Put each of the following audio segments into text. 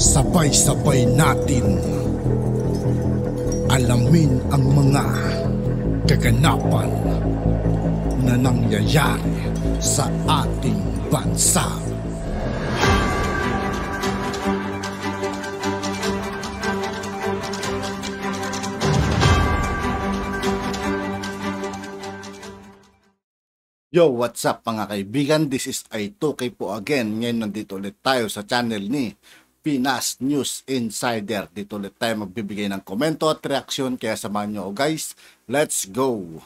Sabay-sabay natin alamin ang mga kaganapan na nangyayari sa ating bansa. Yo, what's up mga kaibigan? This is I2K po again. Ngayon nandito ulit tayo sa channel ni Pinas News Insider. Dito ulit tayo magbibigay ng komento at reaksyon. Kaya samahan nyo guys. Let's go!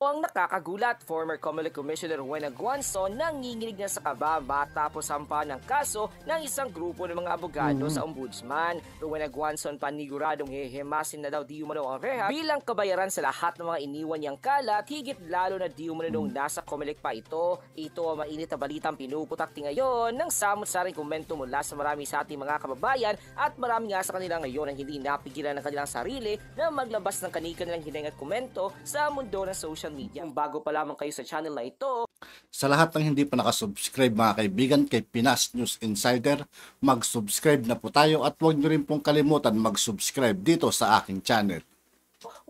Ang nakakagulat, former COMELEC Commissioner Rowena Guanzon nanginginig na sa kaba matapos sampahan ng kaso ng isang grupo ng mga abogado sa ombudsman. Rowena Guanzon paniguradong hehemasin na daw di umano ang rehab bilang kabayaran sa lahat ng mga iniwan niyang kalat, higit lalo na di umano nung nasa COMELEC pa ito. Ito ang mainit na balitang pinuputakti ngayon ng samot-saring komento mula sa marami sa ating mga kababayan at marami nga sa kanila ngayon ang hindi napigilan ng kanilang sarili na maglabas ng kanilang hininga at komento sa mundo ng social media. Bago pa lamang kayo sa channel na ito, Sa lahat ng hindi pa nakasubscribe mga kaibigan kay Pinas News Insider, mag-subscribe na po tayo at huwag nyo rin pong kalimutan mag-subscribe dito sa aking channel.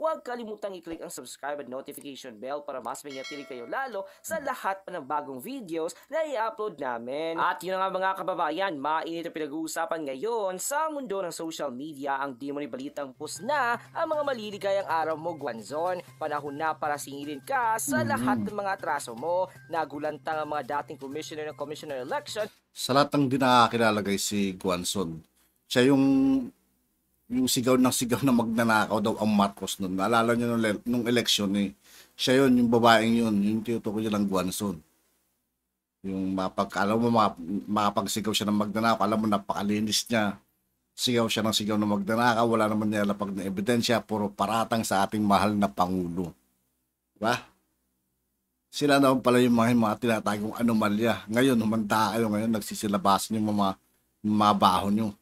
huwag kalimutang i-click ang subscribe at notification bell para mas mangyatili kayo lalo sa lahat pa ng bagong videos na i-upload namin. At yun nga mga kababayan, mainit ang pinag-uusapan ngayon sa mundo ng social media ang di mo ni balitang pus na ang mga maliligayang araw mo, Guanzon. Panahon na para singilin ka sa lahat ng mga atraso mo. Nagulantang ang mga dating commissioner ng commissioner election. Sa lahat ng di nakakilala guys, si Guanzon, siya yung sigaw na magnanakaw daw ang Marcos nun. Naalala nyo nung election eh. Siya yun, yung babaeng yun, yung tinutukoy nilang Guanzon. Yung alam mo, makapagsigaw siya ng magnanakaw, alam mo, napakalinis niya. Sigaw siya ng magnanakaw, wala naman niya lapag na ebidensya, puro paratang sa ating mahal na Pangulo. Diba? Sila naman pala yung mga tinatagong anomalya. Ngayon, humanda kayo ngayon, nagsisilabasan yung mga baho nyo.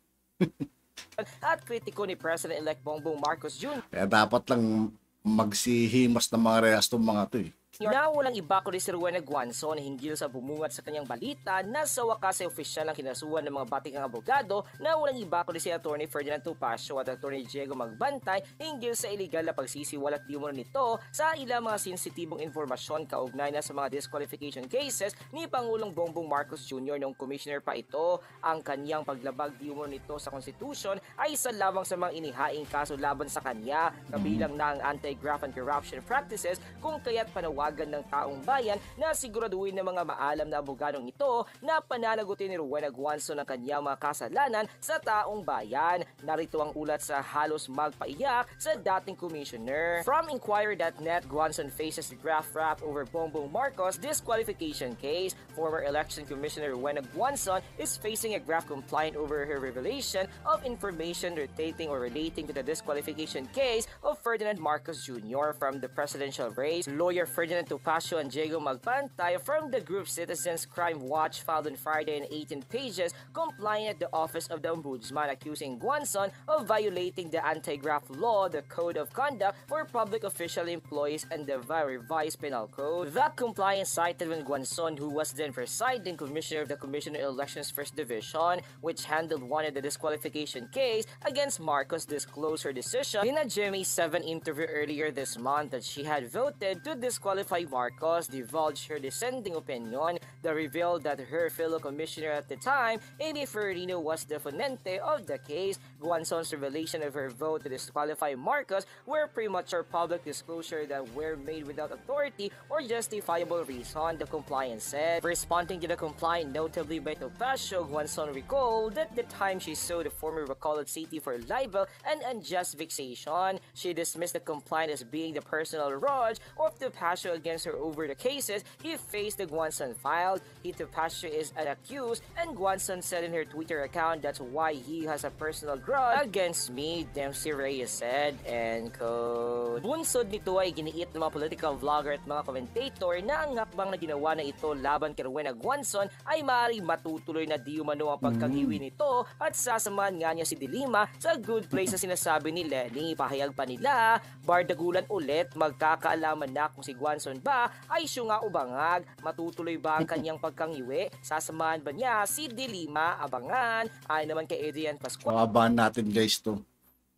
At kritiko ni President-elect Bongbong Marcos Jr. Kaya dapat lang magsihimas ng mga rehas tong mga to eh. Na walang iba kundi si Rowena Guanzon hinggil sa bumungad sa kanyang balita na sa wakas ay opisyal ang kinasuhan ng mga batikang abogado na walang iba kundi si Atty. Ferdinand Topacio at Atty. Diego Magbantay hinggil sa iligal na pagsisiwalat di umano nito sa ilang mga sensitibong informasyon kaugnay na sa mga disqualification cases ni Pangulong Bongbong Marcos Jr. noong commissioner pa ito. Ang kanyang paglabag di umano nito sa Constitution ay isa lamang sa mga inihaing kaso laban sa kanya, kabilang na ang anti-graft and corruption practices, kung kaya't panawagan ng taong bayan na siguraduhin ng mga maalam na abogadong ito na pananagutin ni Rowena Guanzon ang kanyang mga kasalanan sa taong bayan. Narito ang ulat sa halos magpaiyak sa dating commissioner. From Inquirer.net, Guanzon faces the graft rap over Bongbong Marcos disqualification case. Former Election Commissioner Rowena Guanzon is facing a graft complaint over her revelation of information relating to the disqualification case of Ferdinand Marcos Jr. from the presidential race. Lawyer Ferdinand Topacio and Diego Magbantay from the group Citizens Crime Watch filed on Friday an 18 pages complaint at the Office of the Ombudsman accusing Guanzon of violating the anti-graft law, the Code of Conduct for Public Official Employees, and the revised Penal Code. That compliance cited when Guanzon, who was then presiding commissioner of the Commissioner Elections First Division, which handled one of the disqualification case against Marcos, disclosed her decision in a Jimmy 7 interview earlier this month that she had voted to disqualify Marcos, divulged her dissenting opinion that revealed that her fellow commissioner at the time, Amy Ferrino, was the fonente of the case. Guanzon's revelation of her vote to disqualify Marcos were premature public disclosure that were made without authority or justifiable reason, the compliance said. Responding to the complaint notably by Topacio, Guanzon recalled that the time she sued the former Bacolod City for libel and unjust vexation, she dismissed the complaint as being the personal grudge of Topacio against her over the cases he faced. The Guanzon filed. Topacio is an accused, and Guanzon said in her Twitter account, "That's why he has a personal grudge against me," Dempsey Reyes said, end quote. Bunsod nito ay giniit ng mga political vlogger at mga commentator na ang hakbang na ginawa na ito laban kay Rowena Guanzon ay maaaring matutuloy na di umano ang pagkagiwi nito at sasamahan nga niya si Dilima sa good place na sinasabi ni Lenny. Pahayag pa nila, bardagulan ulit, magkakaalaman na kung si Guanzon Guanzon ba ay syunga ubangag? Matutuloy ba ang kanyang pagkangiwi? Sasamahan ba niya si De Lima? Abangan. Ay naman kay Adrian Pascual. Pabahan natin guys to.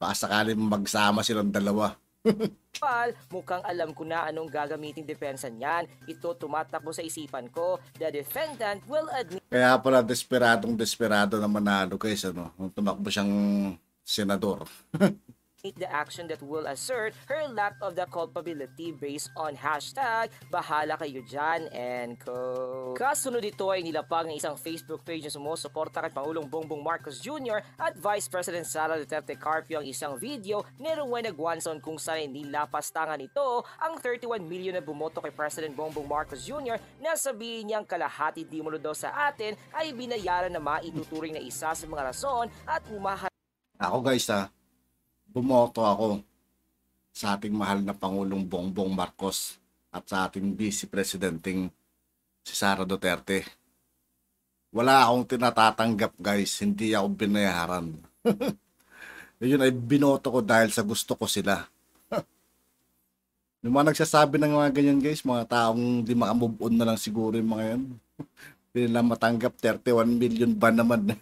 Baka sakaling magsama silang dalawa. Mukhang alam ko na anong gagamitin depensa niyan. Ito tumatakbo sa isipan ko. The defendant will admit. Kaya pala desperado na manalo guys, ano, nung tumakbo siyang senador. The action that will assert her lack of the culpability based on hashtag bahala kayo dyan and co. Kasunod ito ay nilapag ng isang Facebook page na sumusuporta kay Pangulong Bongbong Marcos Jr. at Vice President Sara Duterte Carpio ang isang video ni Rowena Guanzon kung saan nilapastangan ito ang 31 million na bumoto kay President Bongbong Marcos Jr. na sabihin niyang kalahati di mo daw sa atin ay binayaran na maituturing na isa sa mga rason at umahal. Ako guys bumoto ako sa ating mahal na Pangulong Bongbong Marcos at sa ating Vice Presidenting si Sara Duterte. Wala akong tinatatanggap guys, hindi ako binayaran. Yun ay binoto ko dahil sa gusto ko sila. Yung mga nagsasabi ng mga ganyan guys, mga taong di makamove on na lang siguro yung mga yan. Hindi nila matanggap 31 million ba naman.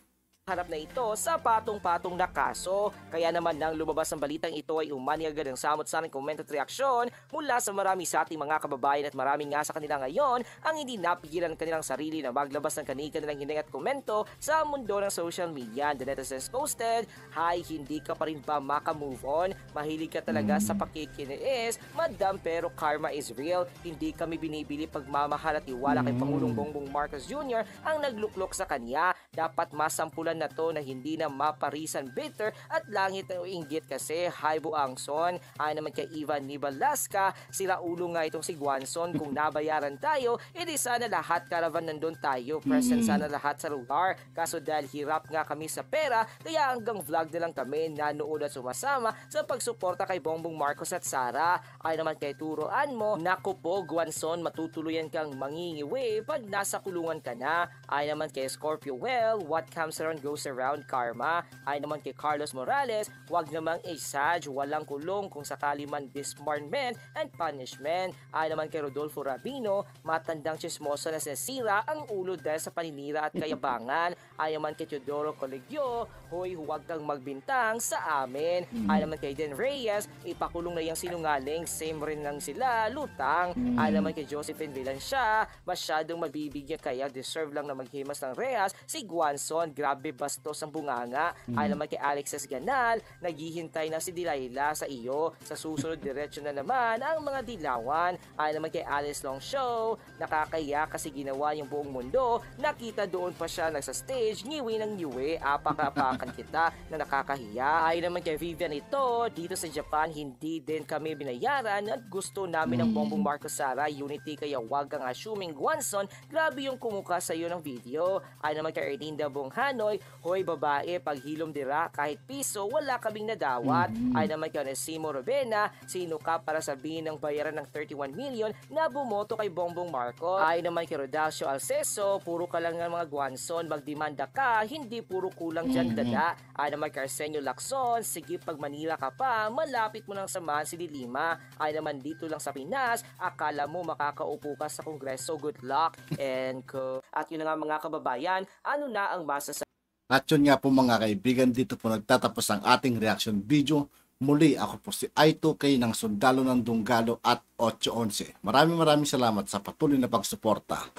Harap na ito sa patong-patong na kaso. Kaya naman nang lumabas ang balitang ito ay umani agad ang samot-saring comment at reaksyon mula sa marami sa ating mga kababayan at marami nga sa kanila ngayon ang hindi napigilan kanilang sarili na maglabas ng kanilang hining at komento sa mundo ng social media. The netizens posted, "Hi, hindi ka pa rin ba maka-move on? Mahilig ka talaga sa pakikiniis, madam, pero karma is real. Hindi kami binibili pagmamahal at tiwala kay Pangulong Bongbong Marcos Jr. ang nagluklok sa kanya. Dapat masampulan na to na hindi na maparisan bitter at langit na uinggit kasi Hi Buangson." Ay naman kay Ivan Nibalaska, sila ulo nga itong si Guanzon. Kung nabayaran tayo, edi sana lahat caravan nandun tayo. Present sana lahat sa lugar. Kaso dahil hirap nga kami sa pera, kaya hanggang vlog na lang kami nanood at sumasama sa pagsuporta kay Bongbong Marcos at Sara. Ay naman kay turuan mo, naku po Guanzon, matutuluyan kang mangingiwi pag nasa kulungan ka na. Ay naman kay Scorpio, well, what comes around goes around, karma. Ay naman kay Carlos Morales, wag namang isaj, walang kulong kung sakali man disbarment and punishment. Ay naman kay Rodolfo Rabino, matandang chismoso na sira ang ulo dahil sa paninira at kayabangan. Ay naman kay Teodoro Colegio, hoy huwag kang magbintang sa amin. Ay naman kay Den Reyes, ipakulong na yung sinungaling, same rin lang sila, lutang. Ay naman kay Josephine Villancia, masyadong mabibigyan kaya deserve lang na maghimas ng Reyes si Guanzon, grabe bastos ang bunganga. Ay naman kay Alexis Ganal, naghihintay na si Delilah sa iyo. Sa susunod diretso na naman ang mga dilawan. Ay naman kay Alice Long Show, nakakaya kasi ginawa yung buong mundo. Nakita doon pa siya nagsa stage, ngiwi ng ngiwi, apak-apakan kita na nakakahiya. Ay naman kay Vivian ito, dito sa Japan hindi din kami binayaran at gusto namin ng Bongbong Marcos Sara unity kaya wag kang assuming Guanzon, grabe yung kumuka sa iyo ng video. Ay naman kay Erlinda Bonghanoy, hoy babae, paghilom dira kahit piso wala kaming nadawat. Ay naman kay Onesimo Robena, sino ka para sabihin ng bayaran ng 31 million na bumoto kay Bongbong Marcos. Ay naman kay Rodacio Alceso, puro ka lang ng mga Guanzon, magdemanda ka, hindi puro kulang dyan dada. Ay naman kay Arsenio Lacson, sige pag Manila ka pa, malapit mo nang samahan si De Lima. Ay naman dito lang sa Pinas, akala mo makakaupo ka sa Kongreso, good luck and co. At yun na nga mga kababayan, ano na ang masasabi. At yun nga po mga kaibigan, dito po nagtatapos ang ating reaction video. Muli ako po si I2K ng Sundalo ng Dunggalo at 811. Maraming salamat sa patuloy na pagsuporta.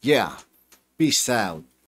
Yeah, peace out.